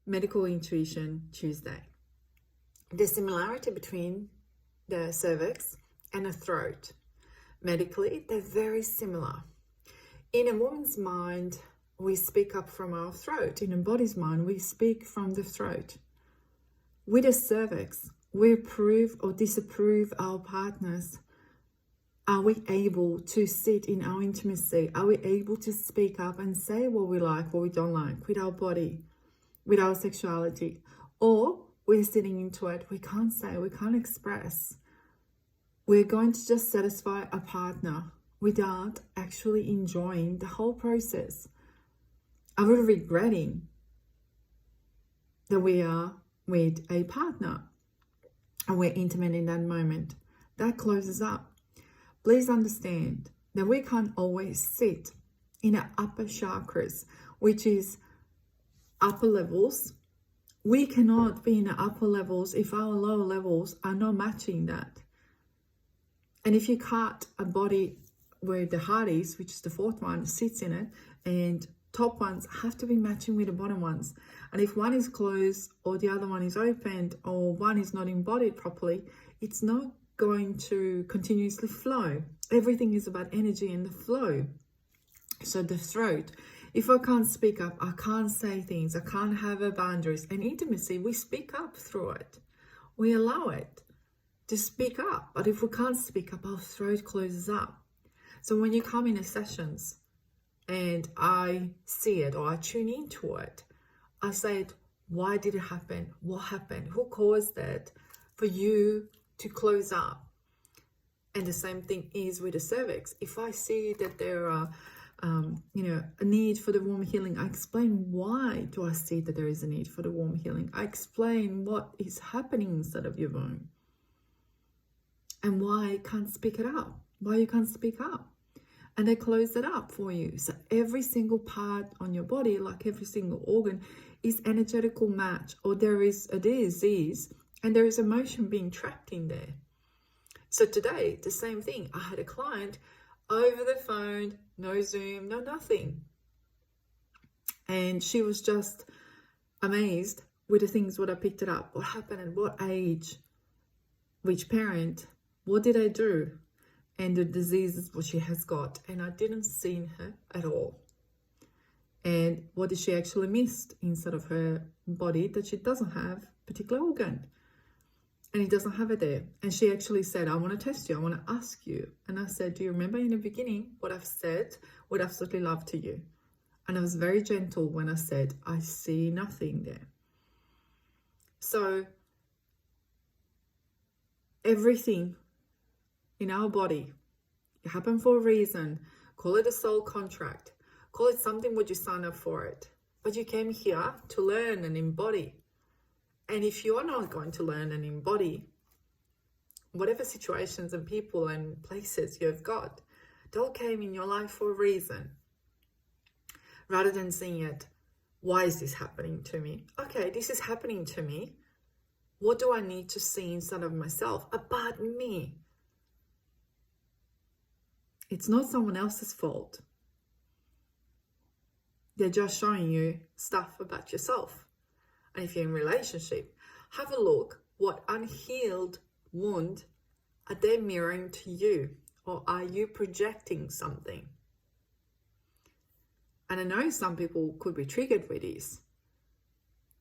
Medical Intuition Tuesday. The similarity between the cervix and the throat. Medically, they're very similar. In a woman's mind, we speak up from our throat. In a body's mind, we speak from the throat. With a cervix, we approve or disapprove our partners. Are we able to sit in our intimacy? Are we able to speak up and say what we like, what we don't like with our body, with our sexuality? Or we're sitting into it, we can't say, we can't express. We're going to just satisfy a partner without actually enjoying the whole process. Are we regretting that we are with a partner and we're intimate in that moment? That closes up. Please understand that we can't always sit in our upper chakras, which is upper levels. We cannot be in the upper levels if our lower levels are not matching that. And if you cut a body where the heart is, which is the fourth one, sits in it, and top ones have to be matching with the bottom ones. And if one is closed or the other one is opened or one is not embodied properly, it's not going to continuously flow. Everything is about energy and the flow. So the throat, if I can't speak up, I can't say things, I can't have a boundaries. And intimacy, we speak up through it. We allow it to speak up. But if we can't speak up, our throat closes up. So when you come in a sessions and I see it or I tune into it, I say, why did it happen? What happened? Who caused that for you to close up? And the same thing is with the cervix. If I see that there are a need for the warm healing, I explain why do I see that there is a need for the warm healing. I explain what is happening inside of your womb and why you can't speak it up, why you can't speak up. And they close it up for you. So every single part on your body, like every single organ, is energetical match, or there is a disease and there is emotion being trapped in there. So today, the same thing. I had a client over the phone, no Zoom, no nothing. And she was just amazed with the things what I picked it up, what happened at what age, which parent, what did I do, and the diseases what she has got. And I didn't see her at all. And what did she actually miss inside of her body that she doesn't have a particular organ? And he doesn't have it there. And she actually said, I want to test you. I want to ask you. And I said, do you remember in the beginning what I've said with absolutely love to you? And I was very gentle when I said, I see nothing there. So everything in our body, it happened for a reason. Call it a soul contract. Call it something what you sign up for it. But you came here to learn and embody. And if you are not going to learn and embody, whatever situations and people and places you've got, they all came in your life for a reason. Rather than seeing it, why is this happening to me? Okay, this is happening to me. What do I need to see inside of myself about me? It's not someone else's fault. They're just showing you stuff about yourself. And if you're in a relationship, have a look what unhealed wound are they mirroring to you, or are you projecting something? And I know some people could be triggered with this,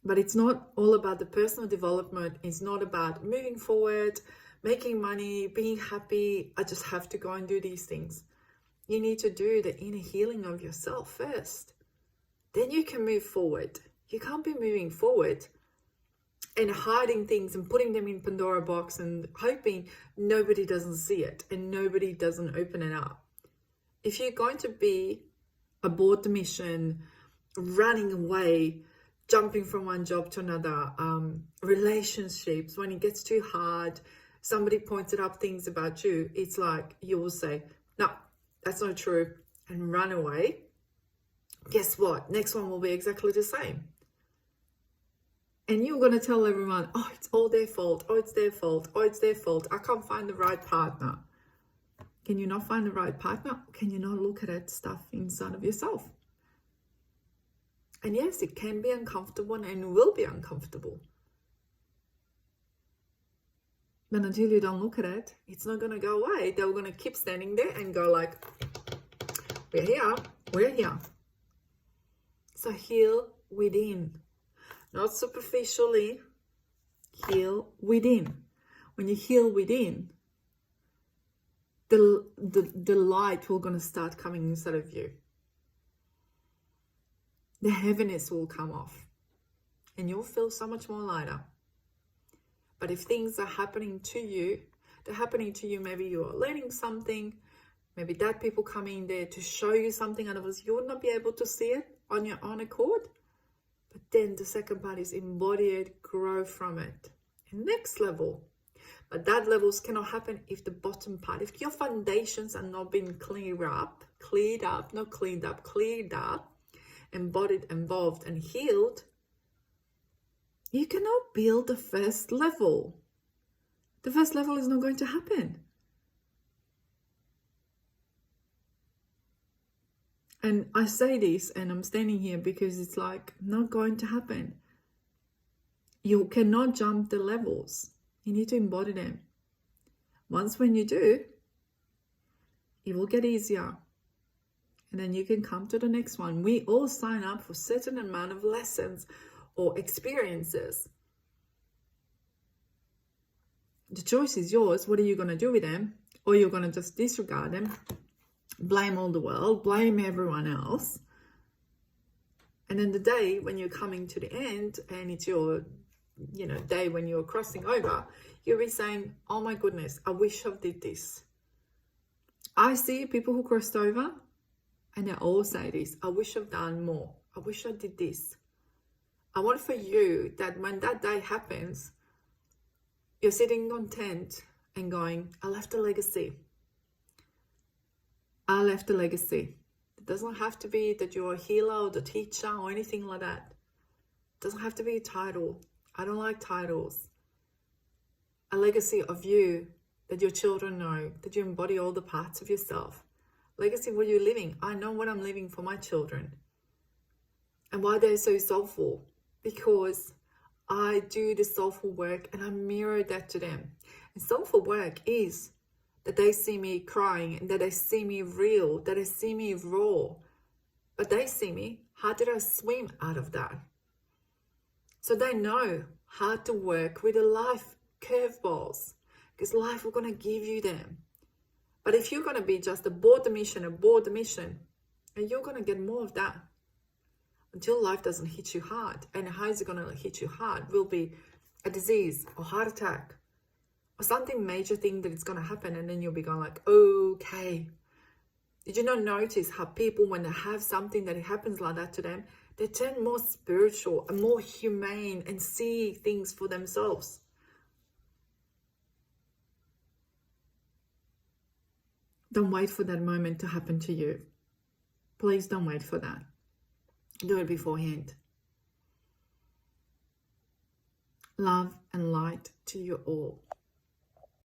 but it's not all about the personal development. It's not about moving forward, making money, being happy. I just have to go and do these things. You need to do the inner healing of yourself first. Then you can move forward. You can't be moving forward and hiding things and putting them in Pandora box and hoping nobody doesn't see it and nobody doesn't open it up. If you're going to be abort the mission, running away, jumping from one job to another, relationships, when it gets too hard, somebody pointed up things about you, it's like you will say, no, that's not true, and run away. Guess what? Next one will be exactly the same. And you're going to tell everyone, oh, it's all their fault. Oh, it's their fault. Oh, it's their fault. I can't find the right partner. Can you not find the right partner? Can you not look at that stuff inside of yourself? And yes, it can be uncomfortable and will be uncomfortable. But until you don't look at it, it's not going to go away. They're going to keep standing there and go like, we're here, we're here. So heal within, not superficially, heal within. When you heal within, the light will going to start coming inside of you. The heaviness will come off and you'll feel so much more lighter. But if things are happening to you, they're happening to you, maybe you're learning something, maybe that people coming there to show you something, otherwise you would not be able to see it on your own accord. But then the second part is embody it, grow from it. And next level. But that levels cannot happen if the bottom part, if your foundations are not being cleared up, embodied, involved, and healed, you cannot build the first level. The first level is not going to happen. And I say this and I'm standing here because it's like not going to happen. You cannot jump the levels. You need to embody them. Once when you do, it will get easier. And then you can come to the next one. We all sign up for a certain amount of lessons or experiences. The choice is yours. What are you going to do with them? Or you're going to just disregard them, blame all the world, blame everyone else. And then the day when you're coming to the end and it's your day when you're crossing over, you'll be saying, oh my goodness, I wish I did this. I see people who crossed over and they all say this, I wish I've done more. I wish I did this. I want for you that when that day happens, you're sitting content and going, I left a legacy. I left a legacy. It doesn't have to be that you're a healer or the teacher or anything like that. It doesn't have to be a title. I don't like titles. A legacy of you that your children know, that you embody all the parts of yourself. Legacy, what you're living. I know what I'm living for my children. And why they're so soulful. Because I do the soulful work and I mirror that to them. And soulful work is that they see me crying and that they see me real, that they see me raw. But they see me, how did I swim out of that? So they know how to work with the life curveballs, because life will going to give you them. But if you're going to be just aboard the mission, and you're going to get more of that until life doesn't hit you hard. And how is it going to hit you hard? Will be a disease or heart attack or something major thing that is going to happen. And then you'll be going like, okay. Did you not notice how people, when they have something that happens like that to them, they turn more spiritual and more humane and see things for themselves? Don't wait for that moment to happen to you. Please don't wait for that. Do it beforehand. Love and light to you all.